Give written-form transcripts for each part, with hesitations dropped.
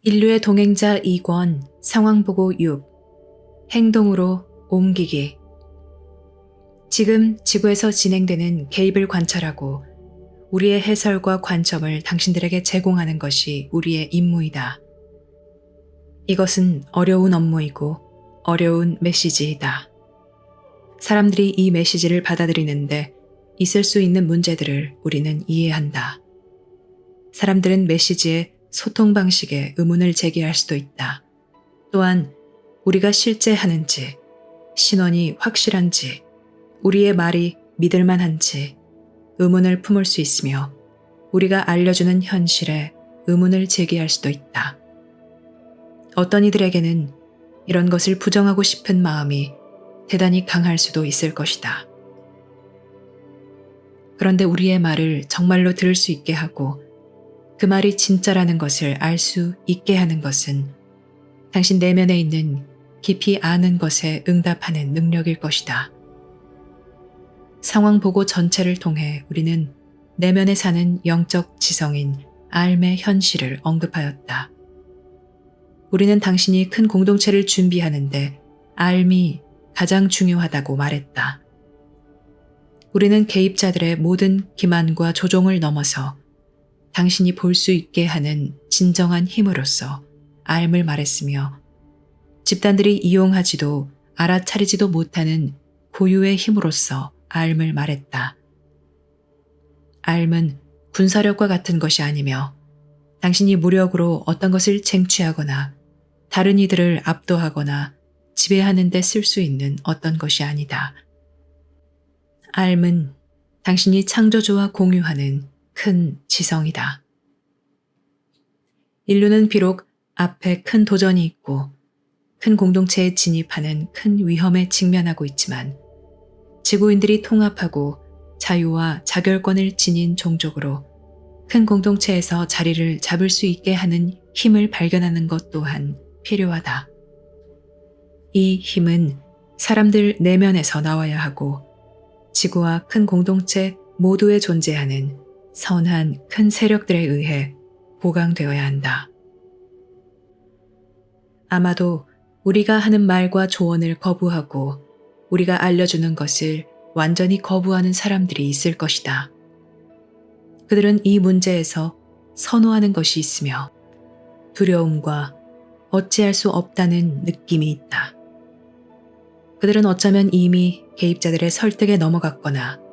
인류의 동행자 2권 상황보고 6 행동으로 옮기기. 지금 지구에서 진행되는 개입을 관찰하고 우리의 해설과 관점을 당신들에게 제공하는 것이 우리의 임무이다. 이것은 어려운 업무이고 어려운 메시지이다. 사람들이 이 메시지를 받아들이는데 있을 수 있는 문제들을 우리는 이해한다. 사람들은 메시지의 소통 방식에 의문을 제기할 수도 있다. 또한 우리가 실제 하는지, 신원이 확실한지, 우리의 말이 믿을만한지 의문을 품을 수 있으며 우리가 알려주는 현실에 의문을 제기할 수도 있다. 어떤 이들에게는 이런 것을 부정하고 싶은 마음이 대단히 강할 수도 있을 것이다. 그런데 우리의 말을 정말로 들을 수 있게 하고 그 말이 진짜라는 것을 알 수 있게 하는 것은 당신 내면에 있는 깊이 아는 것에 응답하는 능력일 것이다. 상황 보고 전체를 통해 우리는 내면에 사는 영적 지성인 알의 현실을 언급하였다. 우리는 당신이 큰 공동체를 준비하는데 알미 가장 중요하다고 말했다. 우리는 개입자들의 모든 기만과 조종을 넘어서 당신이 볼 수 있게 하는 진정한 힘으로서 알을 말했으며 집단들이 이용하지도 알아차리지도 못하는 고유의 힘으로서 알을 말했다. 알은 군사력과 같은 것이 아니며 당신이 무력으로 어떤 것을 쟁취하거나 다른 이들을 압도하거나 지배하는 데 쓸 수 있는 어떤 것이 아니다. 알은 당신이 창조주와 공유하는 큰 지성이다. 인류는 비록 앞에 큰 도전이 있고 큰 공동체에 진입하는 큰 위험에 직면하고 있지만 지구인들이 통합하고 자유와 자결권을 지닌 종족으로 큰 공동체에서 자리를 잡을 수 있게 하는 힘을 발견하는 것 또한 필요하다. 이 힘은 사람들 내면에서 나와야 하고 지구와 큰 공동체 모두에 존재하는 선한 큰 세력들에 의해 보강되어야 한다. 아마도 우리가 하는 말과 조언을 거부하고 우리가 알려주는 것을 완전히 거부하는 사람들이 있을 것이다. 그들은 이 문제에서 선호하는 것이 있으며 두려움과 어찌할 수 없다는 느낌이 있다. 그들은 어쩌면 이미 개입자들의 설득에 넘어갔거나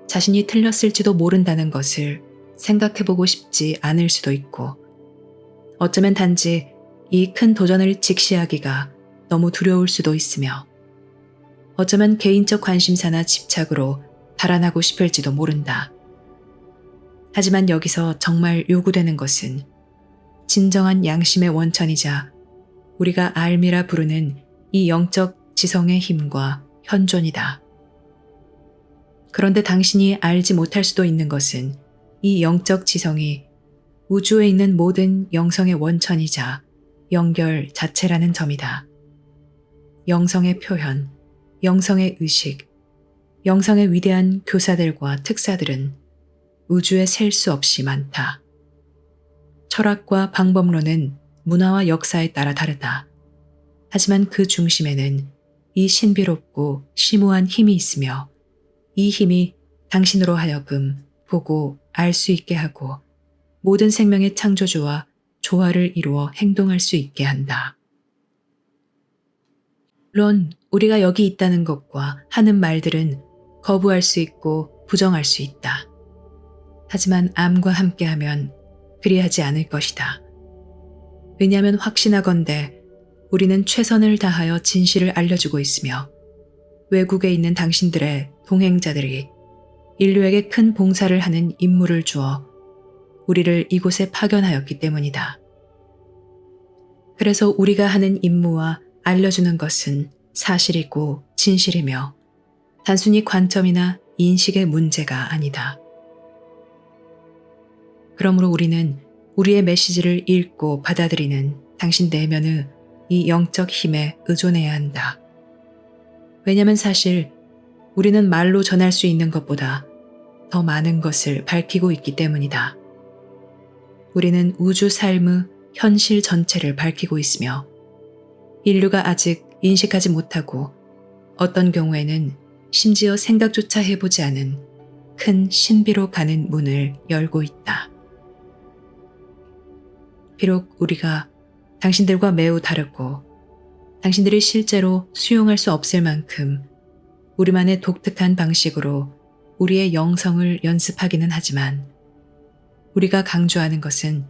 자신이 틀렸을지도 모른다는 것을 생각해보고 싶지 않을 수도 있고 어쩌면 단지 이 큰 도전을 직시하기가 너무 두려울 수도 있으며 어쩌면 개인적 관심사나 집착으로 달아나고 싶을지도 모른다. 하지만 여기서 정말 요구되는 것은 진정한 양심의 원천이자 우리가 알미라 부르는 이 영적 지성의 힘과 현존이다. 그런데 당신이 알지 못할 수도 있는 것은 이 영적 지성이 우주에 있는 모든 영성의 원천이자 연결 자체라는 점이다. 영성의 표현, 영성의 의식, 영성의 위대한 교사들과 특사들은 우주에 셀 수 없이 많다. 철학과 방법론은 문화와 역사에 따라 다르다. 하지만 그 중심에는 이 신비롭고 심오한 힘이 있으며 이 힘이 당신으로 하여금 보고 알 수 있게 하고 모든 생명의 창조주와 조화를 이루어 행동할 수 있게 한다. 물론 우리가 여기 있다는 것과 하는 말들은 거부할 수 있고 부정할 수 있다. 하지만 암과 함께하면 그리하지 않을 것이다. 왜냐하면 확신하건대 우리는 최선을 다하여 진실을 알려주고 있으며 외국에 있는 당신들의 동행자들이 인류에게 큰 봉사를 하는 임무를 주어 우리를 이곳에 파견하였기 때문이다. 그래서 우리가 하는 임무와 알려주는 것은 사실이고 진실이며 단순히 관점이나 인식의 문제가 아니다. 그러므로 우리는 우리의 메시지를 읽고 받아들이는 당신 내면의 이 영적 힘에 의존해야 한다. 왜냐하면 사실 우리는 말로 전할 수 있는 것보다 더 많은 것을 밝히고 있기 때문이다. 우리는 우주 삶의 현실 전체를 밝히고 있으며 인류가 아직 인식하지 못하고 어떤 경우에는 심지어 생각조차 해보지 않은 큰 신비로 가는 문을 열고 있다. 비록 우리가 당신들과 매우 다르고 당신들이 실제로 수용할 수 없을 만큼 우리만의 독특한 방식으로 우리의 영성을 연습하기는 하지만 우리가 강조하는 것은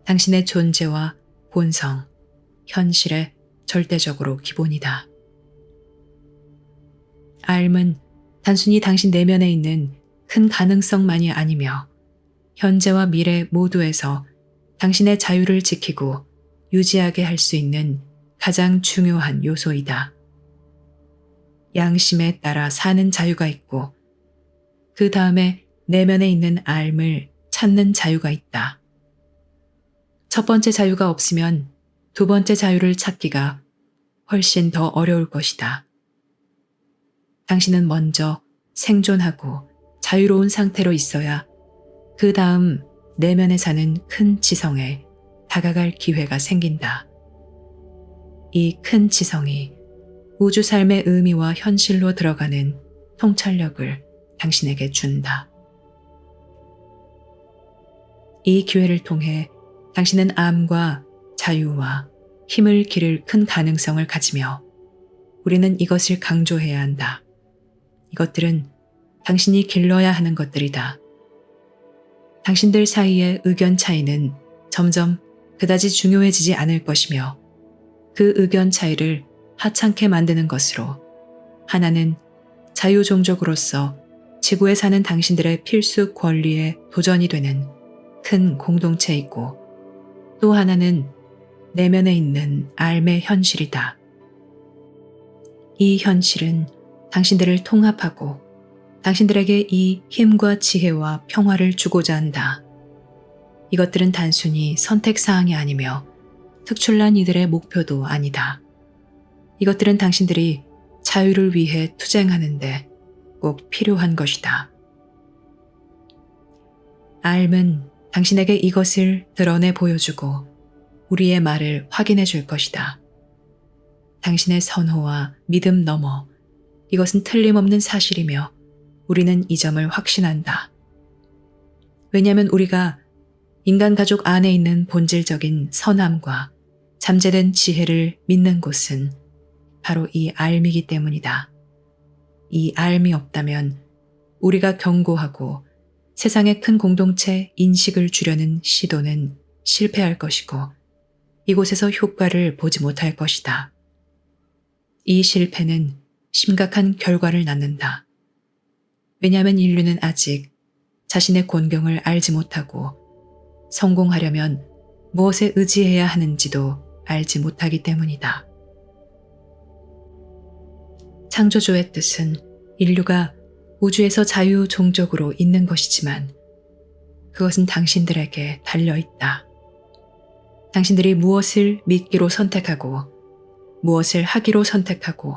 당신의 존재와 본성, 현실의 절대적으로 기본이다. 알은 단순히 당신 내면에 있는 큰 가능성만이 아니며 현재와 미래 모두에서 당신의 자유를 지키고 유지하게 할 수 있는 가장 중요한 요소이다. 양심에 따라 사는 자유가 있고 그 다음에 내면에 있는 알을 찾는 자유가 있다. 첫 번째 자유가 없으면 두 번째 자유를 찾기가 훨씬 더 어려울 것이다. 당신은 먼저 생존하고 자유로운 상태로 있어야 그 다음 내면에 사는 큰 지성에 다가갈 기회가 생긴다. 이 큰 지성이 우주 삶의 의미와 현실로 들어가는 통찰력을 당신에게 준다. 이 기회를 통해 당신은 암과 자유와 힘을 기를 큰 가능성을 가지며 우리는 이것을 강조해야 한다. 이것들은 당신이 길러야 하는 것들이다. 당신들 사이의 의견 차이는 점점 그다지 중요해지지 않을 것이며 그 의견 차이를 하찮게 만드는 것으로 하나는 자유종족으로서 지구에 사는 당신들의 필수 권리에 도전이 되는 큰 공동체이고 또 하나는 내면에 있는 알의 현실이다. 이 현실은 당신들을 통합하고 당신들에게 이 힘과 지혜와 평화를 주고자 한다. 이것들은 단순히 선택사항이 아니며 특출난 이들의 목표도 아니다. 이것들은 당신들이 자유를 위해 투쟁하는데 꼭 필요한 것이다. 알은 당신에게 이것을 드러내 보여주고 우리의 말을 확인해 줄 것이다. 당신의 선호와 믿음 너머 이것은 틀림없는 사실이며 우리는 이 점을 확신한다. 왜냐하면 우리가 인간 가족 안에 있는 본질적인 선함과 잠재된 지혜를 믿는 곳은 바로 이 알미이기 때문이다. 이 알미 없다면 우리가 경고하고 세상의 큰 공동체 인식을 주려는 시도는 실패할 것이고 이곳에서 효과를 보지 못할 것이다. 이 실패는 심각한 결과를 낳는다. 왜냐하면 인류는 아직 자신의 곤경을 알지 못하고 성공하려면 무엇에 의지해야 하는지도 알지 못하기 때문이다. 창조주의 뜻은 인류가 우주에서 자유종족으로 있는 것이지만 그것은 당신들에게 달려있다. 당신들이 무엇을 믿기로 선택하고 무엇을 하기로 선택하고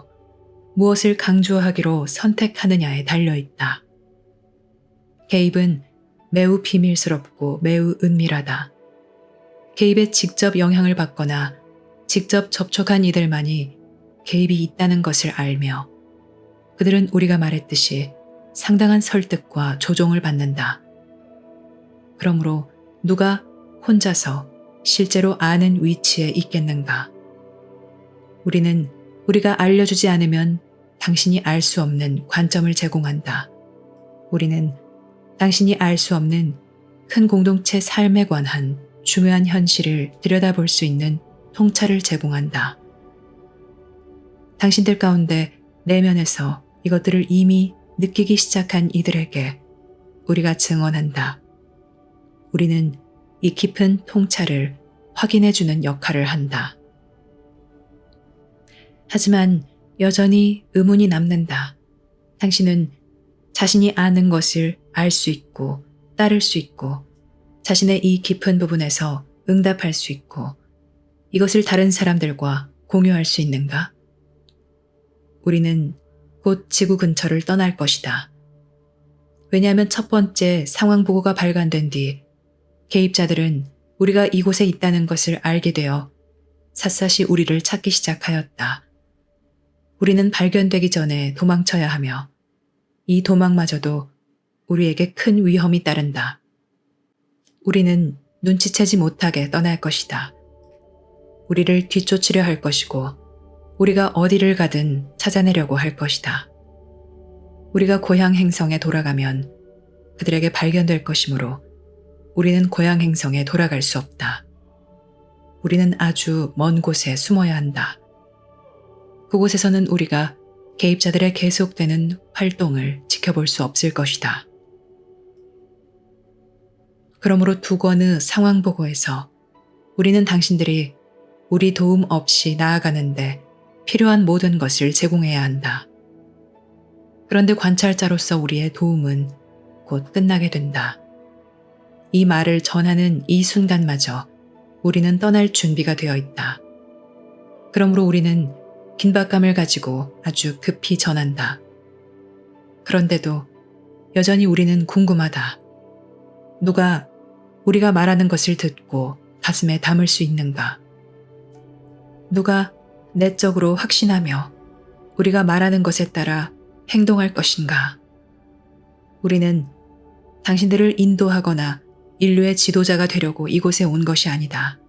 무엇을 강조하기로 선택하느냐에 달려있다. 개입은 매우 비밀스럽고 매우 은밀하다. 개입에 직접 영향을 받거나 직접 접촉한 이들만이 개입이 있다는 것을 알며 그들은 우리가 말했듯이 상당한 설득과 조종을 받는다. 그러므로 누가 혼자서 실제로 아는 위치에 있겠는가? 우리는 우리가 알려주지 않으면 당신이 알 수 없는 관점을 제공한다. 우리는 당신이 알 수 없는 큰 공동체 삶에 관한 중요한 현실을 들여다볼 수 있는 통찰을 제공한다. 당신들 가운데 내면에서 이것들을 이미 느끼기 시작한 이들에게 우리가 증언한다. 우리는 이 깊은 통찰을 확인해주는 역할을 한다. 하지만 여전히 의문이 남는다. 당신은 자신이 아는 것을 알 수 있고 따를 수 있고 자신의 이 깊은 부분에서 응답할 수 있고 이것을 다른 사람들과 공유할 수 있는가? 우리는 곧 지구 근처를 떠날 것이다. 왜냐하면 첫 번째 상황 보고가 발간된 뒤 개입자들은 우리가 이곳에 있다는 것을 알게 되어 샅샅이 우리를 찾기 시작하였다. 우리는 발견되기 전에 도망쳐야 하며 이 도망마저도 우리에게 큰 위험이 따른다. 우리는 눈치채지 못하게 떠날 것이다. 우리를 뒤쫓으려 할 것이고 우리가 어디를 가든 찾아내려고 할 것이다. 우리가 고향 행성에 돌아가면 그들에게 발견될 것이므로 우리는 고향 행성에 돌아갈 수 없다. 우리는 아주 먼 곳에 숨어야 한다. 그곳에서는 우리가 개입자들의 계속되는 활동을 지켜볼 수 없을 것이다. 그러므로 두 권의 상황 보고에서 우리는 당신들이 우리 도움 없이 나아가는데 필요한 모든 것을 제공해야 한다. 그런데 관찰자로서 우리의 도움은 곧 끝나게 된다. 이 말을 전하는 이 순간마저 우리는 떠날 준비가 되어 있다. 그러므로 우리는 긴박감을 가지고 아주 급히 전한다. 그런데도 여전히 우리는 궁금하다. 누가 우리가 말하는 것을 듣고 가슴에 담을 수 있는가? 누가 내적으로 확신하며 우리가 말하는 것에 따라 행동할 것인가? 우리는 당신들을 인도하거나 인류의 지도자가 되려고 이곳에 온 것이 아니다.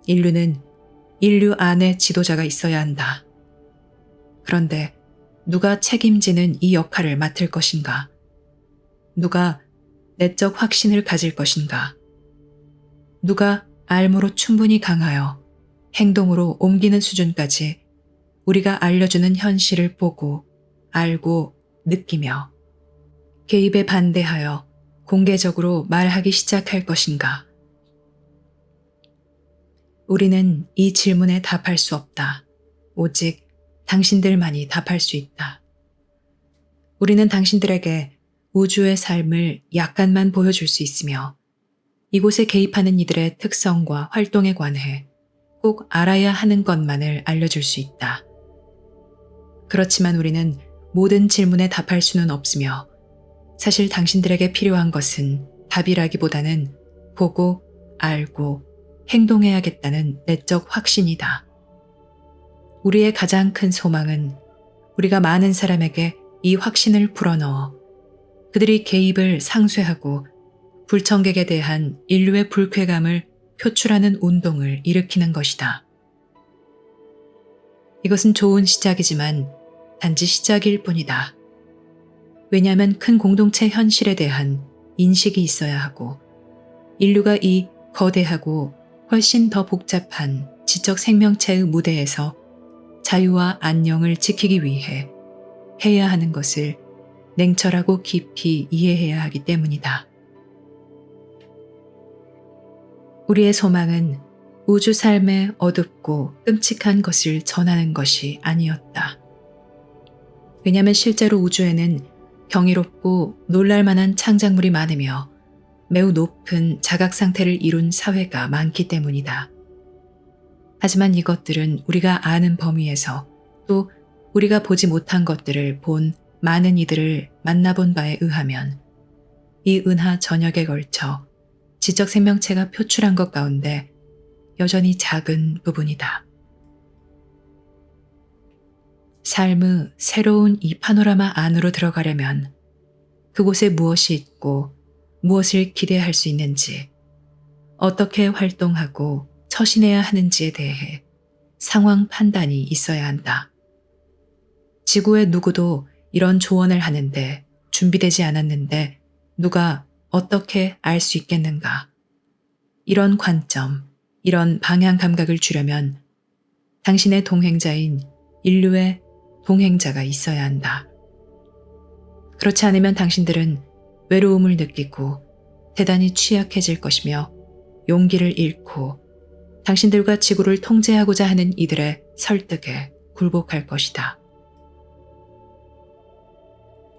인류는 인류 안에 지도자가 있어야 한다. 그런데 누가 책임지는 이 역할을 맡을 것인가? 누가 내적 확신을 가질 것인가? 누가 알무로 충분히 강하여 행동으로 옮기는 수준까지 우리가 알려주는 현실을 보고 알고 느끼며 개입에 반대하여 공개적으로 말하기 시작할 것인가? 우리는 이 질문에 답할 수 없다. 오직 당신들만이 답할 수 있다. 우리는 당신들에게 우주의 삶을 약간만 보여줄 수 있으며 이곳에 개입하는 이들의 특성과 활동에 관해 꼭 알아야 하는 것만을 알려줄 수 있다. 그렇지만 우리는 모든 질문에 답할 수는 없으며 사실 당신들에게 필요한 것은 답이라기보다는 보고 알고 행동해야겠다는 내적 확신이다. 우리의 가장 큰 소망은 우리가 많은 사람에게 이 확신을 불어넣어 그들이 개입을 상쇄하고 불청객에 대한 인류의 불쾌감을 표출하는 운동을 일으키는 것이다. 이것은 좋은 시작이지만 단지 시작일 뿐이다. 왜냐하면 큰 공동체 현실에 대한 인식이 있어야 하고 인류가 이 거대하고 훨씬 더 복잡한 지적 생명체의 무대에서 자유와 안녕을 지키기 위해 해야 하는 것을 냉철하고 깊이 이해해야 하기 때문이다. 우리의 소망은 우주 삶의 어둡고 끔찍한 것을 전하는 것이 아니었다. 왜냐하면 실제로 우주에는 경이롭고 놀랄만한 창작물이 많으며 매우 높은 자각 상태를 이룬 사회가 많기 때문이다. 하지만 이것들은 우리가 아는 범위에서 또 우리가 보지 못한 것들을 본 많은 이들을 만나본 바에 의하면 이 은하 전역에 걸쳐 지적 생명체가 표출한 것 가운데 여전히 작은 부분이다. 삶의 새로운 이 파노라마 안으로 들어가려면 그곳에 무엇이 있고 무엇을 기대할 수 있는지, 어떻게 활동하고 처신해야 하는지에 대해 상황 판단이 있어야 한다. 지구의 누구도 이런 조언을 하는데 준비되지 않았는데 누가 어떻게 알 수 있겠는가? 이런 관점, 이런 방향 감각을 주려면 당신의 동행자인 인류의 동행자가 있어야 한다. 그렇지 않으면 당신들은 외로움을 느끼고 대단히 취약해질 것이며 용기를 잃고 당신들과 지구를 통제하고자 하는 이들의 설득에 굴복할 것이다.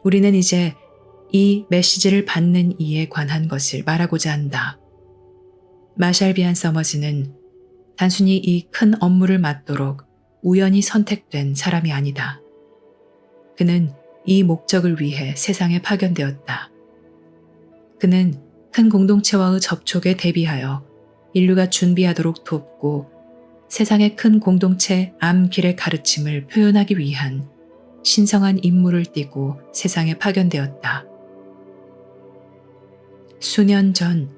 우리는 이제 이 메시지를 받는 이에 관한 것을 말하고자 한다. 마샬 비안 서머즈는 단순히 이 큰 업무를 맡도록 우연히 선택된 사람이 아니다. 그는 이 목적을 위해 세상에 파견되었다. 그는 큰 공동체와의 접촉에 대비하여 인류가 준비하도록 돕고 세상의 큰 공동체 암길의 가르침을 표현하기 위한 신성한 임무를 띠고 세상에 파견되었다. 수년 전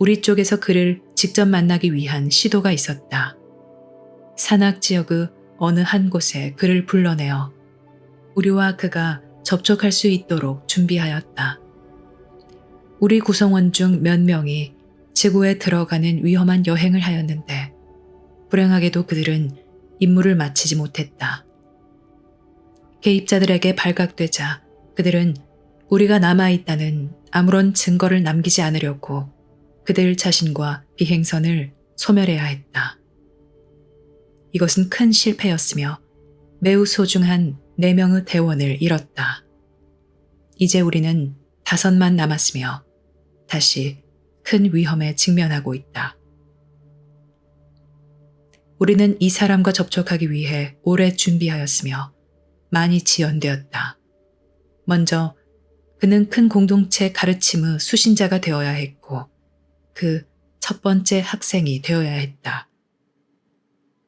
우리 쪽에서 그를 직접 만나기 위한 시도가 있었다. 산악 지역의 어느 한 곳에 그를 불러내어 우리와 그가 접촉할 수 있도록 준비하였다. 우리 구성원 중 몇 명이 지구에 들어가는 위험한 여행을 하였는데 불행하게도 그들은 임무를 마치지 못했다. 개입자들에게 발각되자 그들은 우리가 남아있다는 아무런 증거를 남기지 않으려고 그들 자신과 비행선을 소멸해야 했다. 이것은 큰 실패였으며 매우 소중한 4명의 대원을 잃었다. 이제 우리는 5만 남았으며 다시 큰 위험에 직면하고 있다. 우리는 이 사람과 접촉하기 위해 오래 준비하였으며 많이 지연되었다. 먼저 그는 큰 공동체 가르침의 수신자가 되어야 했고 그 첫 번째 학생이 되어야 했다.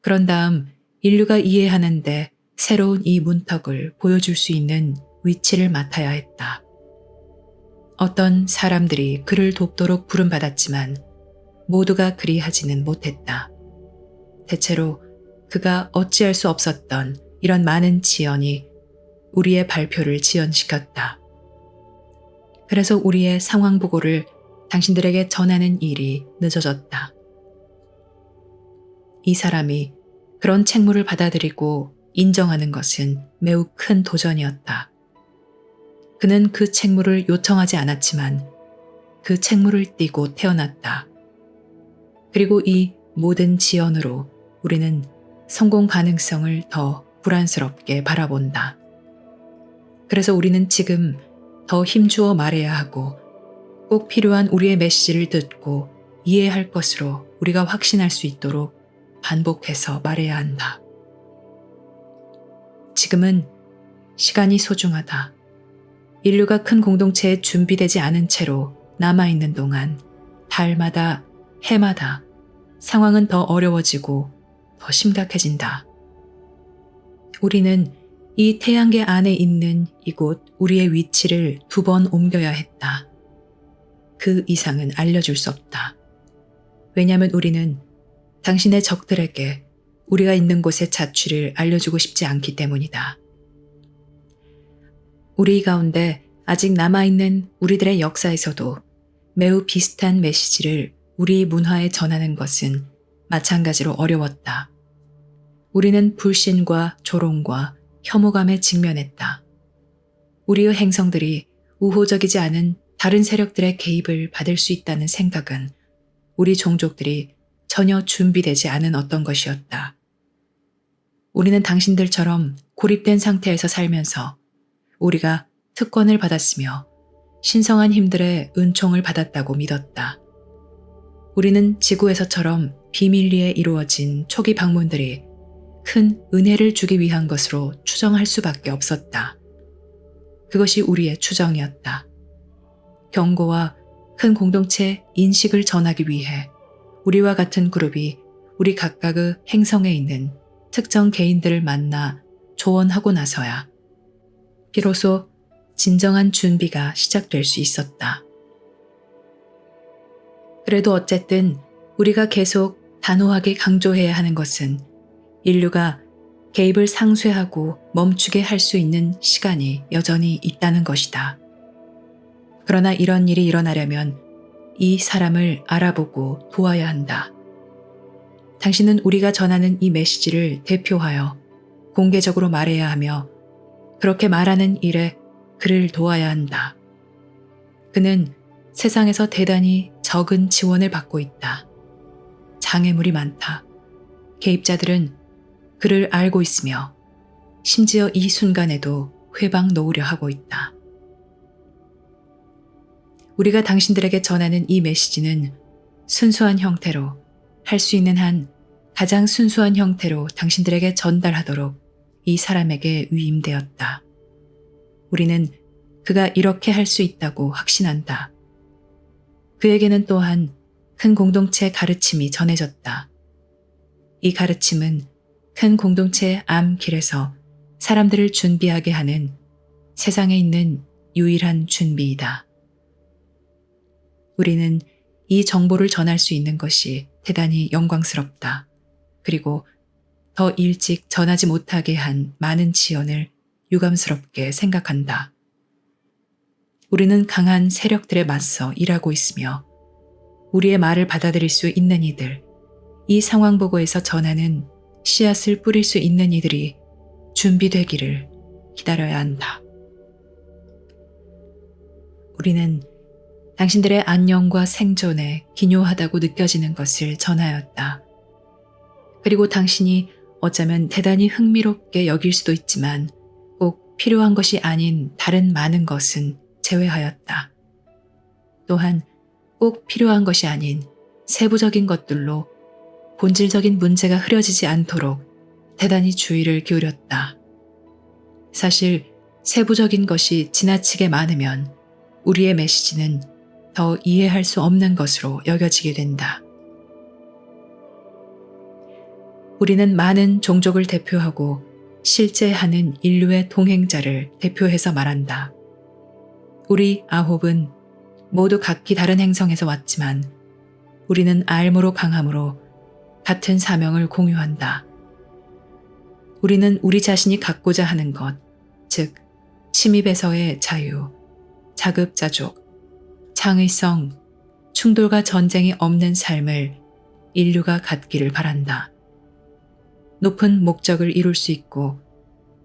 그런 다음 인류가 이해하는데 새로운 이 문턱을 보여줄 수 있는 위치를 맡아야 했다. 어떤 사람들이 그를 돕도록 부름받았지만 모두가 그리하지는 못했다. 대체로 그가 어찌할 수 없었던 이런 많은 지연이 우리의 발표를 지연시켰다. 그래서 우리의 상황 보고를 당신들에게 전하는 일이 늦어졌다. 이 사람이 그런 책무를 받아들이고 인정하는 것은 매우 큰 도전이었다. 그는 그 책무를 요청하지 않았지만 그 책무를 띠고 태어났다. 그리고 이 모든 지연으로 우리는 성공 가능성을 더 불안스럽게 바라본다. 그래서 우리는 지금 더 힘주어 말해야 하고 꼭 필요한 우리의 메시지를 듣고 이해할 것으로 우리가 확신할 수 있도록 반복해서 말해야 한다. 지금은 시간이 소중하다. 인류가 큰 공동체에 준비되지 않은 채로 남아있는 동안 달마다 해마다 상황은 더 어려워지고 더 심각해진다. 우리는 이 태양계 안에 있는 이곳 우리의 위치를 2번 옮겨야 했다. 그 이상은 알려줄 수 없다. 왜냐하면 우리는 당신의 적들에게 우리가 있는 곳의 자취를 알려주고 싶지 않기 때문이다. 우리 가운데 아직 남아있는 우리들의 역사에서도 매우 비슷한 메시지를 우리 문화에 전하는 것은 마찬가지로 어려웠다. 우리는 불신과 조롱과 혐오감에 직면했다. 우리의 행성들이 우호적이지 않은 다른 세력들의 개입을 받을 수 있다는 생각은 우리 종족들이 전혀 준비되지 않은 어떤 것이었다. 우리는 당신들처럼 고립된 상태에서 살면서 우리가 특권을 받았으며 신성한 힘들의 은총을 받았다고 믿었다. 우리는 지구에서처럼 비밀리에 이루어진 초기 방문들이 큰 은혜를 주기 위한 것으로 추정할 수밖에 없었다. 그것이 우리의 추정이었다. 경고와 큰 공동체 인식을 전하기 위해 우리와 같은 그룹이 우리 각각의 행성에 있는 특정 개인들을 만나 조언하고 나서야 비로소 진정한 준비가 시작될 수 있었다. 그래도 어쨌든 우리가 계속 단호하게 강조해야 하는 것은 인류가 개입을 상쇄하고 멈추게 할 수 있는 시간이 여전히 있다는 것이다. 그러나 이런 일이 일어나려면 이 사람을 알아보고 도와야 한다. 당신은 우리가 전하는 이 메시지를 대표하여 공개적으로 말해야 하며 그렇게 말하는 일에 그를 도와야 한다. 그는 세상에서 대단히 적은 지원을 받고 있다. 장애물이 많다. 개입자들은 그를 알고 있으며 심지어 이 순간에도 회방 놓으려 하고 있다. 우리가 당신들에게 전하는 이 메시지는 순수한 형태로 할 수 있는 한 가장 순수한 형태로 당신들에게 전달하도록 이 사람에게 위임되었다. 우리는 그가 이렇게 할 수 있다고 확신한다. 그에게는 또한 큰 공동체 가르침이 전해졌다. 이 가르침은 큰 공동체의 암 길에서 사람들을 준비하게 하는 세상에 있는 유일한 준비이다. 우리는 이 정보를 전할 수 있는 것이 대단히 영광스럽다. 그리고 더 일찍 전하지 못하게 한 많은 지연을 유감스럽게 생각한다. 우리는 강한 세력들에 맞서 일하고 있으며 우리의 말을 받아들일 수 있는 이들, 이 상황 보고에서 전하는 씨앗을 뿌릴 수 있는 이들이 준비되기를 기다려야 한다. 우리는 당신들의 안녕과 생존에 기묘하다고 느껴지는 것을 전하였다. 그리고 당신이 어쩌면 대단히 흥미롭게 여길 수도 있지만 꼭 필요한 것이 아닌 다른 많은 것은 제외하였다. 또한 꼭 필요한 것이 아닌 세부적인 것들로 본질적인 문제가 흐려지지 않도록 대단히 주의를 기울였다. 사실 세부적인 것이 지나치게 많으면 우리의 메시지는 더 이해할 수 없는 것으로 여겨지게 된다. 우리는 많은 종족을 대표하고 실제 하는 인류의 동행자를 대표해서 말한다. 우리 아홉은 모두 각기 다른 행성에서 왔지만 우리는 알무로 강함으로 같은 사명을 공유한다. 우리는 우리 자신이 갖고자 하는 것, 즉 침입에서의 자유, 자급자족, 창의성, 충돌과 전쟁이 없는 삶을 인류가 갖기를 바란다. 높은 목적을 이룰 수 있고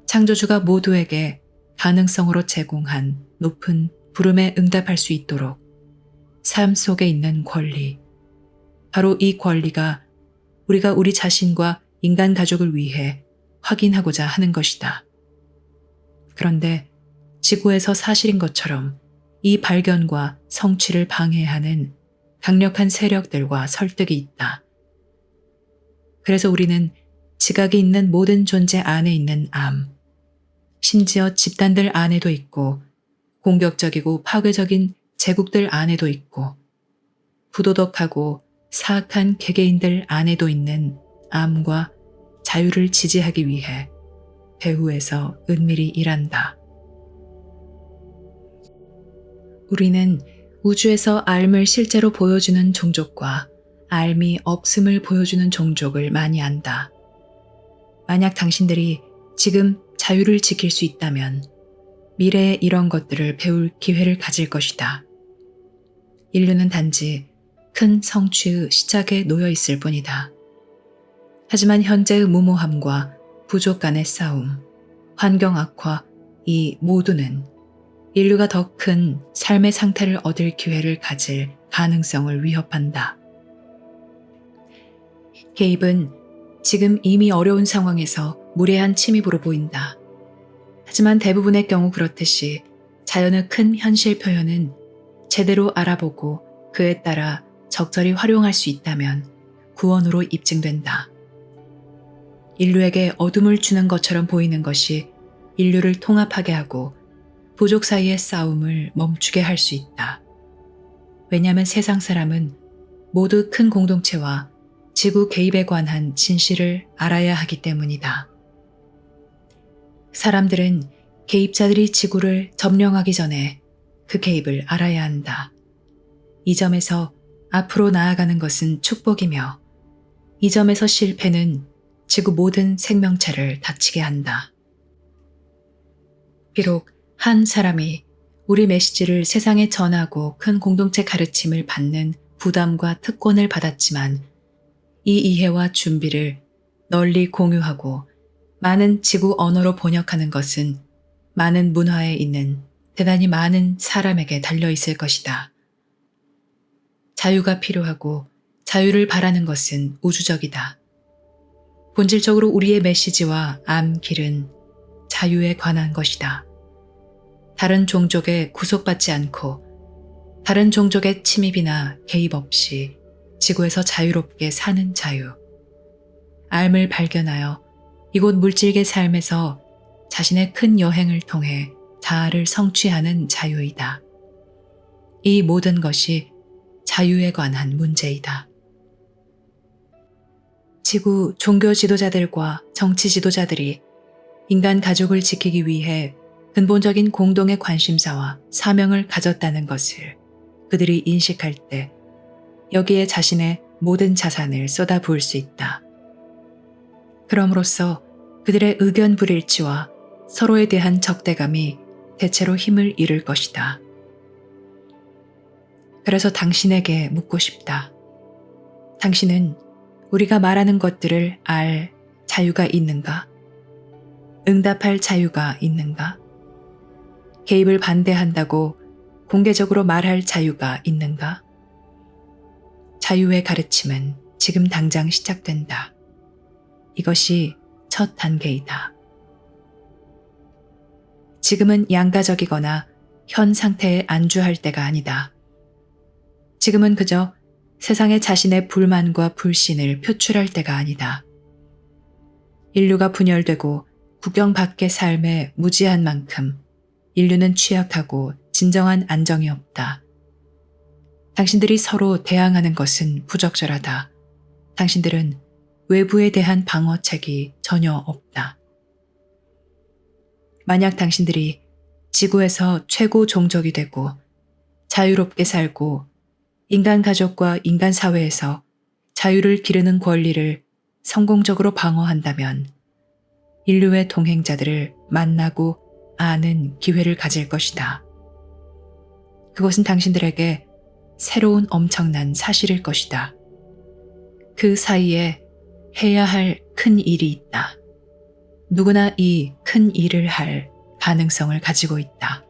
창조주가 모두에게 가능성으로 제공한 높은 부름에 응답할 수 있도록 삶 속에 있는 권리, 바로 이 권리가 우리가 우리 자신과 인간 가족을 위해 확인하고자 하는 것이다. 그런데 지구에서 사실인 것처럼 이 발견과 성취를 방해하는 강력한 세력들과 설득이 있다. 그래서 우리는 지각이 있는 모든 존재 안에 있는 암, 심지어 집단들 안에도 있고 공격적이고 파괴적인 제국들 안에도 있고 부도덕하고 사악한 개개인들 안에도 있는 암과 자유를 지지하기 위해 배후에서 은밀히 일한다. 우리는 우주에서 앓을 실제로 보여주는 종족과 앓이 없음을 보여주는 종족을 많이 안다. 만약 당신들이 지금 자유를 지킬 수 있다면 미래에 이런 것들을 배울 기회를 가질 것이다. 인류는 단지 큰 성취의 시작에 놓여 있을 뿐이다. 하지만 현재의 무모함과 부족 간의 싸움, 환경 악화, 이 모두는 인류가 더 큰 삶의 상태를 얻을 기회를 가질 가능성을 위협한다. 개입은 지금 이미 어려운 상황에서 무례한 침입으로 보인다. 하지만 대부분의 경우 그렇듯이 자연의 큰 현실 표현은 제대로 알아보고 그에 따라 적절히 활용할 수 있다면 구원으로 입증된다. 인류에게 어둠을 주는 것처럼 보이는 것이 인류를 통합하게 하고 부족 사이의 싸움을 멈추게 할 수 있다. 왜냐하면 세상 사람은 모두 큰 공동체와 지구 개입에 관한 진실을 알아야 하기 때문이다. 사람들은 개입자들이 지구를 점령하기 전에 그 개입을 알아야 한다. 이 점에서 앞으로 나아가는 것은 축복이며 이 점에서 실패는 지구 모든 생명체를 다치게 한다. 비록 한 사람이 우리 메시지를 세상에 전하고 큰 공동체 가르침을 받는 부담과 특권을 받았지만 이 이해와 준비를 널리 공유하고 많은 지구 언어로 번역하는 것은 많은 문화에 있는 대단히 많은 사람에게 달려있을 것이다. 자유가 필요하고 자유를 바라는 것은 우주적이다. 본질적으로 우리의 메시지와 암길은 자유에 관한 것이다. 다른 종족에 구속받지 않고 다른 종족의 침입이나 개입 없이 지구에서 자유롭게 사는 자유. 암을 발견하여 이곳 물질계 삶에서 자신의 큰 여행을 통해 자아를 성취하는 자유이다. 이 모든 것이 자유에 관한 문제이다. 지구 종교 지도자들과 정치 지도자들이 인간 가족을 지키기 위해 근본적인 공동의 관심사와 사명을 가졌다는 것을 그들이 인식할 때 여기에 자신의 모든 자산을 쏟아부을 수 있다. 그럼으로써 그들의 의견 불일치와 서로에 대한 적대감이 대체로 힘을 잃을 것이다. 그래서 당신에게 묻고 싶다. 당신은 우리가 말하는 것들을 알 자유가 있는가? 응답할 자유가 있는가? 개입을 반대한다고 공개적으로 말할 자유가 있는가? 자유의 가르침은 지금 당장 시작된다. 이것이 첫 단계이다. 지금은 양가적이거나 현 상태에 안주할 때가 아니다. 지금은 그저 세상에 자신의 불만과 불신을 표출할 때가 아니다. 인류가 분열되고 국경 밖의 삶에 무지한 만큼 인류는 취약하고 진정한 안정이 없다. 당신들이 서로 대항하는 것은 부적절하다. 당신들은 외부에 대한 방어책이 전혀 없다. 만약 당신들이 지구에서 최고 종족이 되고 자유롭게 살고 인간 가족과 인간 사회에서 자유를 기르는 권리를 성공적으로 방어한다면 인류의 동행자들을 만나고 아는 기회를 가질 것이다. 그것은 당신들에게 새로운 엄청난 사실일 것이다. 그 사이에 해야 할 큰 일이 있다. 누구나 이 큰 일을 할 가능성을 가지고 있다.